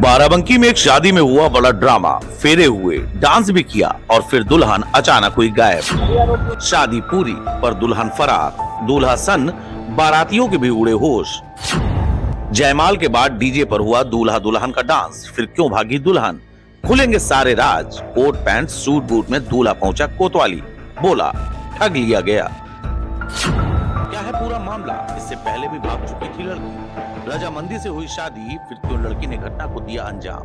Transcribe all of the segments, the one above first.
बाराबंकी में एक शादी में हुआ बड़ा ड्रामा। फेरे हुए, डांस भी किया और फिर दुल्हन अचानक हुई गायब। शादी पूरी पर दुल्हन फरार। दूल्हा सन्न, बारातियों के भी उड़े होश। जयमाल के बाद डीजे पर हुआ दूल्हा दुल्हन का डांस। फिर क्यों भागी दुल्हन? खुलेंगे सारे राज। कोट पैंट सूट बूट में दूल्हा पहुंचा कोतवाली। बोला ठग लिया गया। क्या है पूरा मामला? इससे पहले भी भाग चुकी थी लड़की। रजामंदी से हुई शादी, फिर क्यों लड़की ने घटना को दिया अंजाम?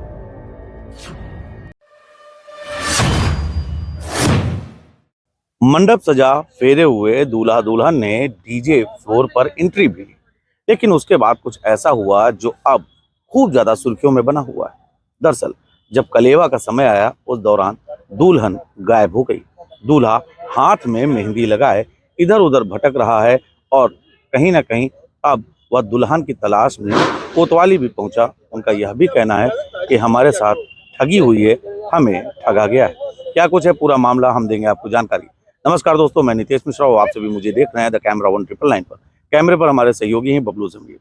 मंडप सजा, फेरे हुए, दूल्हा दुल्हन ने डीजे फ्लोर पर एंट्री भी ली। लेकिन उसके बाद कुछ ऐसा हुआ जो अब खूब ज्यादा सुर्खियों में बना हुआ है। दरअसल जब कलेवा का समय आया, उस दौरान दुल्हन गायब हो गई। दूल्हा हाथ में मेहंदी लगाए इधर उधर भटक रहा है और कहीं ना कहीं अब वह दुल्हन की तलाश में कोतवाली भी पहुंचा। उनका यह भी कहना है कि हमारे साथ ठगी हुई है, हमें ठगा गया है। क्या कुछ है पूरा मामला, हम देंगे आपको जानकारी। नमस्कार दोस्तों, मैं नितेश मिश्रा और आप सभी मुझे देख रहे हैं द कैमरा 1999 पर। कैमरे पर हमारे सहयोगी हैं बबलू जमीर।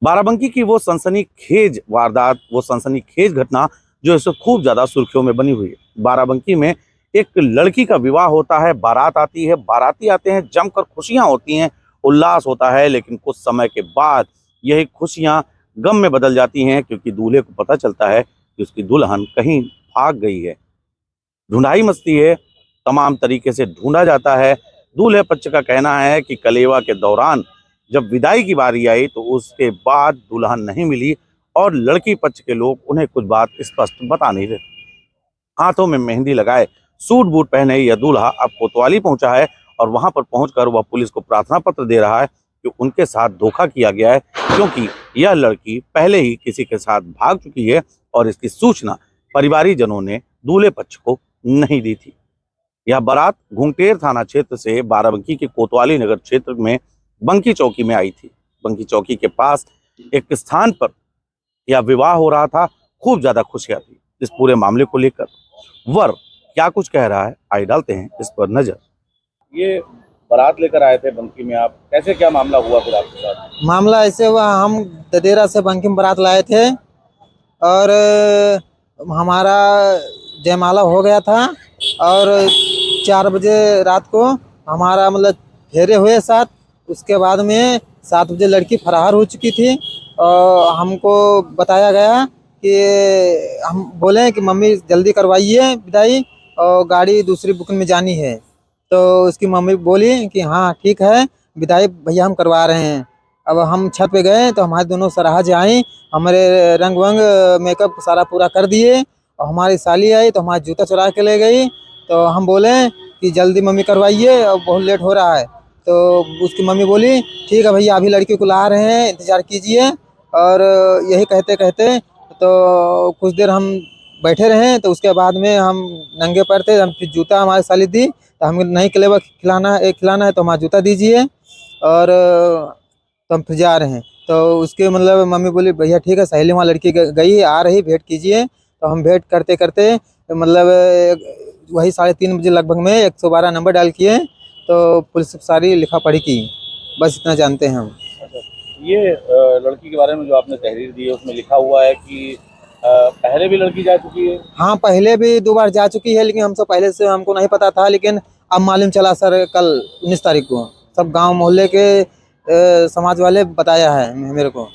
बाराबंकी की वो सनसनीखेज वारदात, वो सनसनीखेज घटना जो इस वक्त खूब ज्यादा सुर्खियों में बनी हुई है। बाराबंकी में एक लड़की का विवाह होता है, बारात आती है, बाराती आते हैं, जमकर खुशियां होती हैं, उल्लास होता है। लेकिन कुछ समय के बाद यही खुशियां गम में बदल जाती हैं, क्योंकि दूल्हे को पता चलता है कि उसकी दुल्हन कहीं भाग गई है। ढूंढाई मचती है, तमाम तरीके से ढूंढा जाता है। दूल्हे पक्ष का कहना है कि कलेवा के दौरान जब विदाई की बारी आई तो उसके बाद दुल्हन नहीं मिली और लड़की पक्ष के लोग उन्हें कुछ बात स्पष्ट बता नहीं रहे। हाथों में मेहंदी लगाए, सूट बूट पहने यह दूल्हा अब कोतवाली पहुंचा है और वहां पर पहुंचकर वह पुलिस को प्रार्थना पत्र दे रहा है कि उनके साथ धोखा किया गया है, क्योंकि यह लड़की पहले ही किसी के साथ भाग चुकी है और इसकी सूचना परिवारीजनों ने दूल्हे पक्ष को नहीं दी थी। यह बारात घुंगटेर थाना क्षेत्र से बाराबंकी के कोतवाली नगर क्षेत्र में बंकी चौकी में आई थी। बंकी चौकी के पास एक स्थान पर यह विवाह हो रहा था। खूब ज्यादा खुशियां थी। इस पूरे मामले को लेकर वर क्या कुछ कह रहा है, आइए डालते हैं इस पर नजर। ये बारात लेकर आए थे बंकी में, आप कैसे, क्या मामला हुआ फिर आपके साथ? मामला ऐसे हुआ, हम ददेरा से बंकी में बारात लाए थे और हमारा जयमाला हो गया था और 4 बजे रात को हमारा मतलब फेरे हुए साथ। उसके बाद में 7 बजे लड़की फरार हो चुकी थी और हमको बताया गया कि हम बोले कि मम्मी जल्दी करवाइए विदाई और गाड़ी दूसरी बुकिंग में जानी है। तो उसकी मम्मी बोली कि हाँ ठीक है, विदाई भैया हम करवा रहे हैं। अब हम छत पे गए तो हमारे दोनों सराहज आई, हमारे रंग वंग मेकअप सारा पूरा कर दिए और हमारी साली आई तो हमारा जूता चुरा के ले गई। तो हम बोले कि जल्दी मम्मी करवाइए और बहुत लेट हो रहा है। तो उसकी मम्मी बोली ठीक है भैया, अभी लड़की को ला रहे हैं, इंतज़ार कीजिए। और यही कहते कहते तो कुछ देर हम बैठे रहे। तो उसके बाद में हम नंगे पैर थे, हम फिर जूता हमारी साली दी तो हम नहीं कलेवा खिलाना है तो हमारा जूता दीजिए और तो हम फिर जा रहे हैं। तो उसके मतलब मम्मी बोली भैया ठीक है, सहेली वहाँ लड़की गई आ रही, वेट कीजिए। तो हम वेट करते करते मतलब वही 3:30 बजे लगभग में 112 नंबर डायल किए तो पुलिस सारी लिखा पढ़ी की। बस इतना जानते हैं हम। ये लड़की के बारे में जो आपने तहरीर दी है उसमें लिखा हुआ है कि पहले भी लड़की जा चुकी है। हाँ, पहले भी 2 बार जा चुकी है, लेकिन हमसे पहले से हमको नहीं पता था। लेकिन अब मालूम चला सर, कल 19 तारीख को सब गांव मोहल्ले के समाज वाले बताया है मेरे को।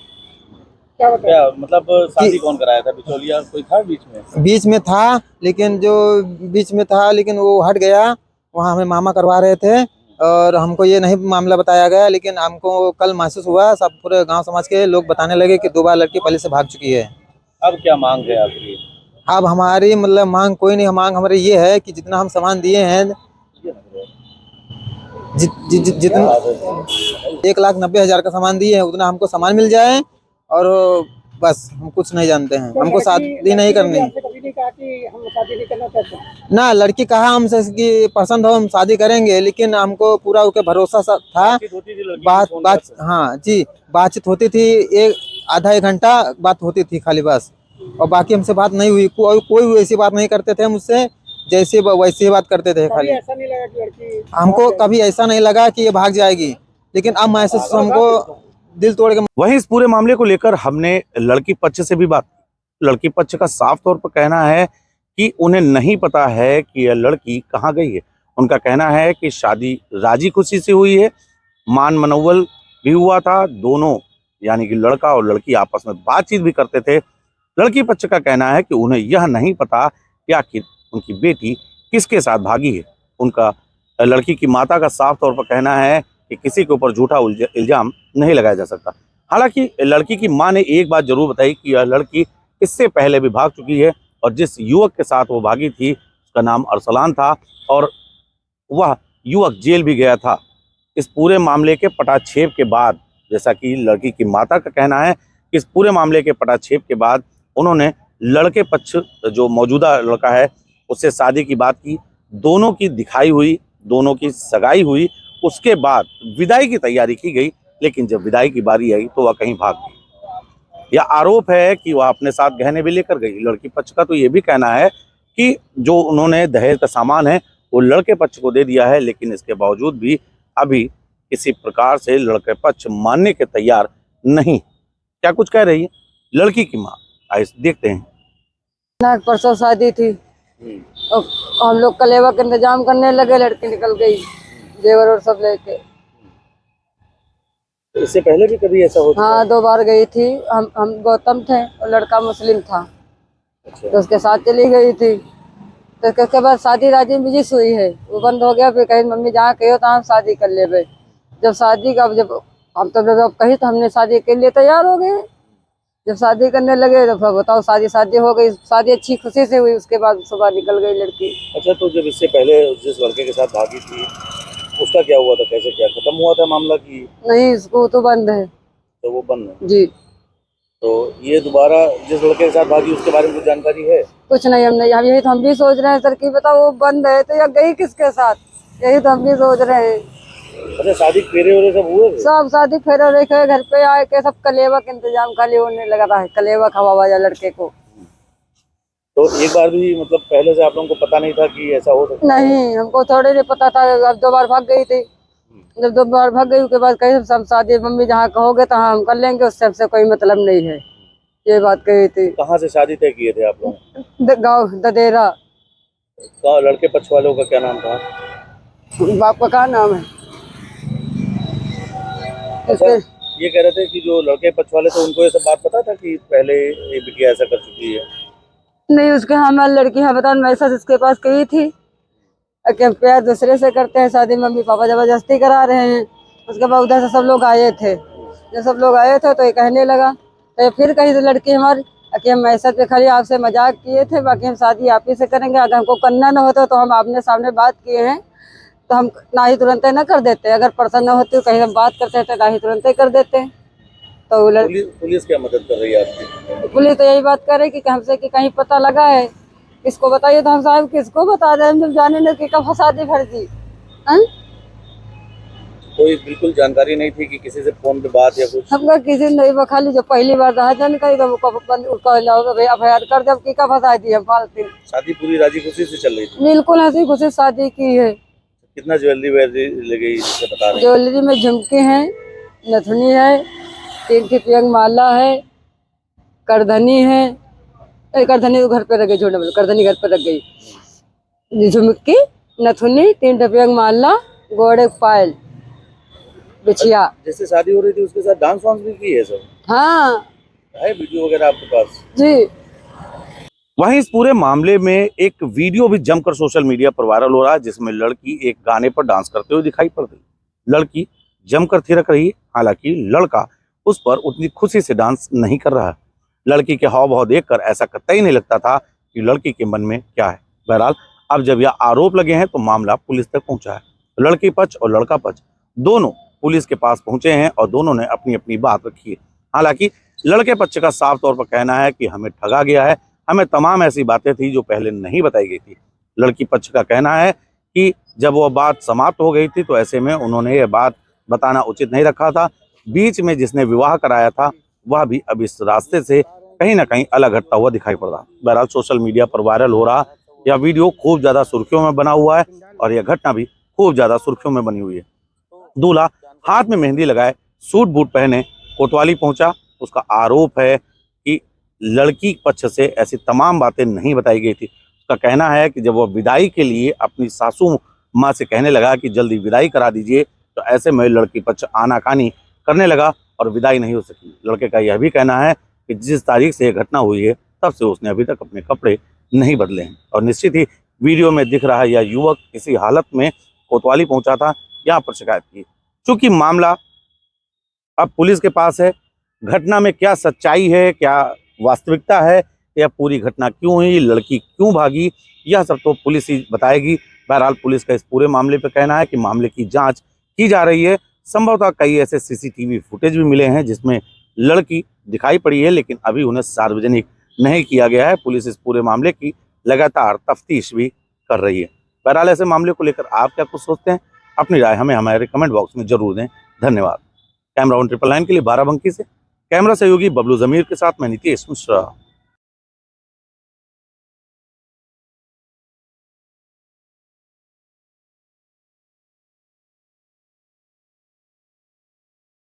क्या मतलब शादी कौन कराया था? बिचौलिया कोई था बीच में? बीच में था, लेकिन जो बीच में था लेकिन वो हट गया। वहाँ हमें मामा करवा रहे थे और हमको ये नहीं मामला बताया गया। लेकिन हमको कल महसूस हुआ, सब पूरे गांव समाज के लोग बताने लगे कि 2 बार लड़की पहले से भाग चुकी है। अब क्या मांग है आपकी? अब हमारी मतलब मांग कोई नहीं, मांग हमारी ये है कि जितना हम सामान दिए हैं, जितना 1,90,000 का सामान दिए हैं उतना हमको सामान मिल जाए और बस। हम कुछ नहीं जानते हैं, हमको शादी नहीं करनी ना। लड़की कहा हमसे कि पसंद हो हम शादी करेंगे, लेकिन हमको पूरा उसके भरोसा था। बात हाँ जी, बातचीत होती थी, आधा एक घंटा बात होती थी खाली बस, और बाकी हमसे बात नहीं हुई। कोई वैसी बात नहीं करते थे मुझसे, जैसे वैसे ही बात करते थे खाली। ऐसा नहीं लगा कि लड़की, हमको कभी ऐसा नहीं लगा कि ये भाग जाएगी, लेकिन अब महसूस हमको दिल तोड़ के। वहीं इस पूरे मामले को लेकर हमने लड़की पक्ष से भी बात, लड़की पक्ष का साफ तौर पर कहना है कि उन्हें नहीं पता है कि यह लड़की कहाँ गई है। उनका कहना है कि शादी राजी खुशी से हुई है, मान मनोवल भी हुआ था, दोनों यानी कि लड़का और लड़की आपस में बातचीत भी करते थे। लड़की पक्ष का कहना है कि उन्हें यह नहीं पता कि आखिर उनकी बेटी किसके साथ भागी है। उनका लड़की की माता का साफ तौर पर कहना है कि किसी के ऊपर झूठा इल्जाम नहीं लगाया जा सकता। हालांकि लड़की की मां ने एक बात जरूर बताई कि यह लड़की इससे पहले भी भाग चुकी है और जिस युवक के साथ वो भागी थी उसका नाम अरसलान था और वह युवक जेल भी गया था। इस पूरे मामले के पटाक्षेप के बाद, जैसा कि लड़की की माता का कहना है कि इस पूरे मामले के पटाक्षेप के बाद उन्होंने लड़के पक्ष जो मौजूदा लड़का है उससे शादी की बात की, दोनों की दिखाई हुई, दोनों की सगाई हुई, उसके बाद विदाई की तैयारी की गई। लेकिन जब विदाई की बारी आई तो वह कहीं भाग गई। यह आरोप है कि वह अपने साथ गहने भी लेकर गई। लड़की पक्ष का तो ये भी कहना है कि जो उन्होंने दहेज का सामान है वो लड़के पक्ष को दे दिया है, लेकिन इसके बावजूद भी अभी किसी प्रकार से लड़के पक्ष मानने के तैयार नहीं। क्या कुछ कह रही है लड़की की माँ, आइए देखते हैं। ना परसों शादी थी और हम लोग कलेवा का इंतजाम करने लगे, लड़की निकल गई जेवर और सब लेके। इससे पहले भी कभी ऐसा होता? हाँ 2 बार गई थी। हम गौतम थे और लड़का मुस्लिम था। अच्छा। तो उसके साथ चली गई थी। तो उसके बाद शादी राजी बिजिस हुई है, वो बंद हो गया। फिर कहीं मम्मी जहाँ कहो तो हम शादी कर ले। जब शादी का जब हम तो जब कही तो हमने शादी के लिए तैयार हो गए। जब शादी करने लगे तो फिर बताओ शादी हो गई। शादी अच्छी खुशी से हुई, उसके बाद सुबह निकल गई लड़की। अच्छा, तो जब इससे पहले जिस लड़के के साथ भागी थी उसका क्या हुआ था, कैसे क्या खत्म हुआ था मामला की? नहीं, इसको तो बंद है। तो वो बंद है जी। तो ये दोबारा जिस लड़के के साथ भागी उसके बारे में कुछ जानकारी है? कुछ नहीं, हम नहीं, हम यही तो हम भी सोच रहे हैं सर कि बताओ वो बंद है तो या गई किसके साथ, यही तो हम भी सोच रहे हैं। अच्छा, शादी फेरे वरे सब हुए? सब शादी फेरे रेखे घर पे आए के सब कलेवा का इंतजाम खाली होने लगा था। कलेवा खवा जा लड़के को। तो एक बार भी मतलब पहले से आप लोगों को पता नहीं था कि ऐसा हो सकता? नहीं, हमको थोड़े नहीं पता था। अब 2 बार भाग गई थी। जब 2 बार भाग गई उसके बाद कहीं सब शादी मम्मी जहाँ कहोगे तो हाँ हम कर लेंगे, उससे हमसे कोई मतलब नहीं है, ये बात कही थी। कहाँ से शादी तय किए थे आप लोग? गाँव ददेरा। कहाँ? लड़के पक्ष वालों का क्या नाम था? बाप का क्या नाम है? अच्छा, ये कह रहे थे कि जो लड़के पक्ष वाले थे उनको ये सब बात पता था कि पहले ये बिटिया ऐसा कर चुकी है? नहीं, उसके हमारी लड़की है बता मैसेज उसके पास कही थी कि हम प्यार दूसरे से करते हैं, शादी मम्मी पापा जबरदस्ती करा रहे हैं। उसके बाद उधर से सब लोग आए थे। जब सब लोग आए थे तो ये कहने लगा, तो ये फिर कही तो लड़की हमारी कि हम मैसेज पे खाली आपसे मजाक किए थे, बाकी हम शादी आप ही से करेंगे। अगर हमको करना न होता तो हम आपने सामने बात किए हैं तो हम ना ही तुरंत न कर देते। अगर पसंद न होती कहीं हम बात करते थे ना ही तुरंत कर देते। तो पुलिस क्या मदद कर रही है आपकी? पुलिस तो यही बात कर रही कि हमसे कि कहीं पता लगा है, किसको बताइए। तो हम साहब किसको बता रहे हैं जब जाने न कि कब शादी फर्जी। कोई बिल्कुल जानकारी नहीं थी कि किसी से फोन पे बात या कुछ? हमका किसी नहीं, वो खाली जो पहली बार रहा जानकारी तो FIR कर जब की का फंसा दी हम फालतू। शादी पूरी राजी खुशी से चल रही थी? बिल्कुल हंसी खुशी शादी की है। कितना ज्वेलरी वेलरी ले गई जिससे बता रहे हैं? ज्वेलरी में झुमके हैं, नथुनी है, 3 की पियंग माला है, करधनी है। करधनी तो घर पे रख गई, झूठ बोल, करधनी घर पे रख गई। झुमकी, नथुनी, 3 पियंग माला, गोड़े पायल, बिछिया। जैसे शादी हो रही थी उसके साथ डांस वांस भी की है सब? हाँ है वीडियो वगैरह आपके पास? जी। वहीं इस पूरे मामले में एक वीडियो भी जमकर सोशल मीडिया पर वायरल हो रहा है जिसमें लड़की एक गाने पर डांस करते हुए दिखाई पड़ रही। लड़की जमकर थिरक रही, हालांकि लड़का उस पर उतनी खुशी से डांस नहीं कर रहा है। लड़की के हाव भाव देखकर ऐसा कतई नहीं लगता था कि लड़की के मन में क्या है। बहरहाल अब जब यह आरोप लगे हैं तो मामला पुलिस तक पहुंचा है। लड़की पक्ष और लड़का पक्ष दोनों पुलिस के पास पहुंचे हैं और दोनों ने अपनी अपनी बात रखी है। हालांकि लड़के पक्ष का साफ तौर पर कहना है कि हमें ठगा गया है, हमें तमाम ऐसी बातें थी जो पहले नहीं बताई गई थी। लड़की पक्ष का कहना है कि जब वह बात समाप्त हो गई थी तो ऐसे में उन्होंने यह बात बताना उचित नहीं रखा था। बीच में जिसने विवाह कराया था वह भी अब इस रास्ते से कहीं ना कहीं अलग हटता हुआ दिखाई पड़ रहा। बहरहाल सोशल मीडिया पर वायरल हो रहा यह वीडियो खूब ज्यादा सुर्खियों में बना हुआ है और यह घटना भी खूब ज्यादा सुर्खियों में बनी हुई है। दूल्हा हाथ में मेहंदी लगाए, सूट बूट पहने कोतवाली पहुंचा। उसका आरोप है कि लड़की पक्ष से ऐसी तमाम बातें नहीं बताई गई थी। उसका कहना है कि जब वह विदाई के लिए अपनी सासू माँ से कहने लगा कि जल्दी विदाई करा दीजिए, तो ऐसे में लड़की पक्ष आनाकानी करने लगा और विदाई नहीं हो सकी। लड़के का यह भी कहना है कि जिस तारीख से यह घटना हुई है तब से उसने अभी तक अपने कपड़े नहीं बदले हैं। और निश्चित ही वीडियो में दिख रहा यह युवक किसी हालत में कोतवाली पहुंचा था, यहाँ पर शिकायत की। चूंकि मामला अब पुलिस के पास है, घटना में क्या सच्चाई है, क्या वास्तविकता है, या पूरी घटना क्यों हुई, लड़की क्यों भागी, यह सब तो पुलिस ही बताएगी। बहरहाल पुलिस का इस पूरे मामले पर कहना है कि मामले की जांच की जा रही है। संभवतः कई ऐसे सीसीटीवी फुटेज भी मिले हैं जिसमें लड़की दिखाई पड़ी है, लेकिन अभी उन्हें सार्वजनिक नहीं किया गया है। पुलिस इस पूरे मामले की लगातार तफ्तीश भी कर रही है। बहरहाल ऐसे मामले को लेकर आप क्या कुछ सोचते हैं, अपनी राय हमें हमारे कमेंट बॉक्स में जरूर दें। धन्यवाद। कैमरा 1 999 के लिए बाराबंकी से कैमरा सहयोगी बबलू जमीर के साथ मैं नीतीश मिश्रा।